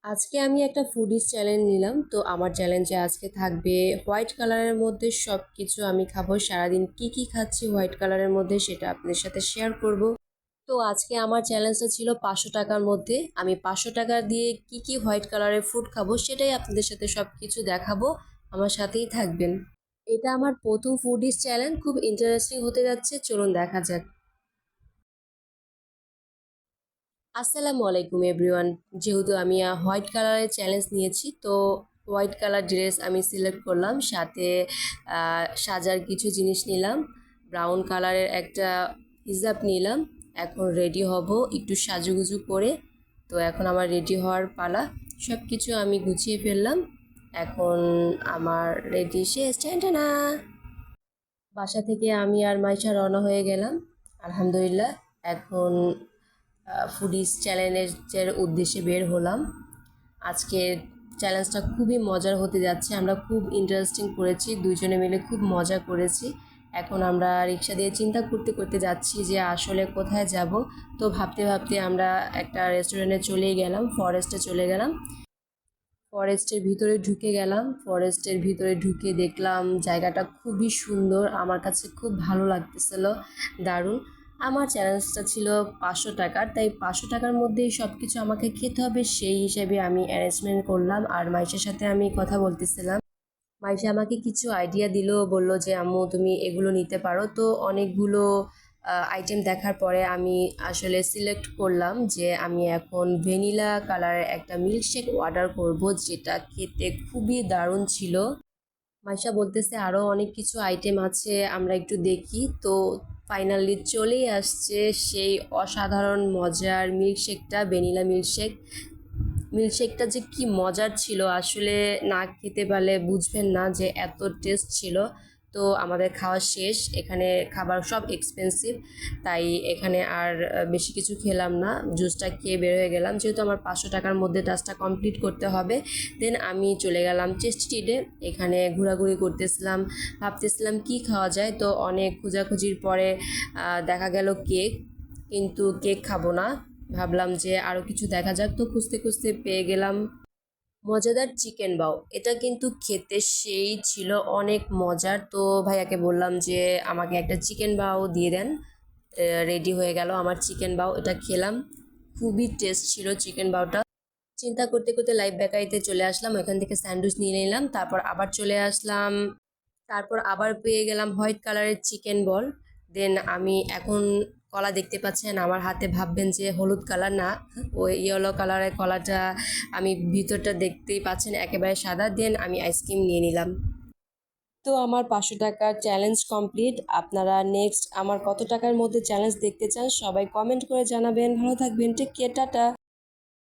আজকে আমি একটা ফুডিজ চ্যালেঞ্জ নিলাম। তো আমার চ্যালেঞ্জে আজকে থাকবে হোয়াইট কালারের মধ্যে সব কিছু আমি খাবো। সারাদিন কি কি খাচ্ছি হোয়াইট কালারের মধ্যে সেটা আপনাদের সাথে শেয়ার করব। তো আজকে আমার চ্যালেঞ্জটা ছিল 500 টাকার মধ্যে। আমি 500 টাকা দিয়ে কি কি হোয়াইট কালারের ফুড খাবো সেটাই আপনাদের সাথে সব কিছু দেখাবো। আমার সাথেই থাকবেন। এটা আমার প্রথম ফুডিজ চ্যালেঞ্জ, খুব ইন্টারেস্টিং হতে যাচ্ছে, চলুন দেখা যাক। আসসালামু আলাইকুম এভরিওয়ান। যেহেতু আমি হোয়াইট কালারের চ্যালেঞ্জ নিয়েছি, তো হোয়াইট কালার ড্রেস আমি সিলেক্ট করলাম, সাথে সাজার কিছু জিনিস নিলাম। ব্রাউন কালারের একটা হিজাব নিলাম। এখন রেডি হব একটু সাজুগুজু করে। তো এখন আমার রেডি হওয়ার পালা। সব কিছু আমি গুছিয়ে ফেললাম। এখন আমার রেডি শেষ। না, বাসা থেকে আমি আর মাইশা রওনা হয়ে গেলাম আলহামদুলিল্লাহ। এখন ফুডিজ চ্যালেঞ্জের উদ্দেশ্যে বের হলাম। আজকের চ্যালেঞ্জটা খুবই মজার হতে যাচ্ছে। আমরা খুব ইন্টারেস্টিং করেছি, দুইজনে মিলে খুব মজা করেছি। এখন আমরা রিক্সা দিয়ে চিন্তা করতে করতে যাচ্ছি যে আসলে কোথায় যাব। তো ভাবতে ভাবতে আমরা একটা রেস্টুরেন্টে চলেই গেলাম, ফরেস্টে চলে গেলাম। ফরেস্টের ভিতরে ঢুকে গেলাম। ফরেস্টের ভিতরে ঢুকে দেখলাম জায়গাটা খুবই সুন্দর, আমার কাছে খুব ভালো লাগতেছিল, দারুণ। আমার চ্যালেঞ্জটা ছিল 500 টাকার, তাই 500 টাকার মধ্যেই সব কিছু আমাকে খেতে হবে, সেই হিসেবে আমি অ্যারেঞ্জমেন্ট করলাম। আর মাইশের সাথে আমি কথা বলতেছিলাম। মাইশা আমাকে কিছু আইডিয়া দিল, বলল যে আম্মু তুমি এগুলো নিতে পারো। তো অনেকগুলো আইটেম দেখার পরে আমি আসলে সিলেক্ট করলাম যে আমি এখন ভ্যানিলা কালারের একটা মিল্কশেক অর্ডার করব, যেটা খেতে খুবই দারুণ ছিল। মাইশা বলতেছে আরও অনেক কিছু আইটেম আছে, আমরা একটু দেখি। তো ফাইনালি চলেই আসছে সেই অসাধারণ মজার মিল্কশেকটা, ভ্যানিলা মিল্কশেক। মিল্কশেকটা যে কি মজার ছিল, আসলে না খেতে পারলে বুঝবেন না যে এত টেস্ট ছিল। তো আমাদের খাওয়া শেষ। এখানে খাবার সব এক্সপেন্সিভ, তাই এখানে আর বেশি কিছু খেলাম না, জুসটা খেয়ে বের হয়ে গেলাম। যেহেতু আমার 500 টাকার মধ্যে টাস্কটা কমপ্লিট করতে হবে, দেন আমি চলে গেলাম টেস্টিডে। এখানে ঘোরাঘুরি করতেছিলাম, ভাবতেছিলাম কি খাওয়া যায়। তো অনেক খোঁজাখুঁজির পরে দেখা গেল কেক, কিন্তু কেক খাবো না, ভাবলাম যে আরও কিছু দেখা যাক। তো খুঁজতে খুঁজতে পেয়ে গেলাম মজাদার চিকেন বাও। এটা কিন্তু খেতে সেই ছিল, অনেক মজার। তো ভাইয়াকে বললাম যে আমাকে একটা চিকেন বাও দিয়ে দেন। রেডি হয়ে গেল আমার চিকেন বাও, এটা খেলাম, খুবই টেস্ট ছিল চিকেন বাওটা। চিন্তা করতে করতে লাইভ বেকারিতে চলে আসলাম, ওইখান থেকে স্যান্ডউইচ নিয়ে নিলাম। তারপর আবার চলে আসলাম, তারপর আবার পেয়ে গেলাম হোয়াইট কালারের চিকেন বল। দেন আমি এখন কলা দেখতে পাচ্ছেন আমার হাতে, ভাববেন যে হলুদ কালার, না, ওই ইয়েলো কালারের কলাটা। আমি ভিতরটা দেখতেই পাচ্ছেন একেবারে সাদা। দেন আমি আইসক্রিম নিয়ে নিলাম। তো আমার 500 টাকার চ্যালেঞ্জ কমপ্লিট। আপনারা নেক্সট আমার কত টাকার মধ্যে চ্যালেঞ্জ দেখতে চান সবাই কমেন্ট করে জানাবেন। ভালো থাকবেন, টেক কেয়ার, টাটা।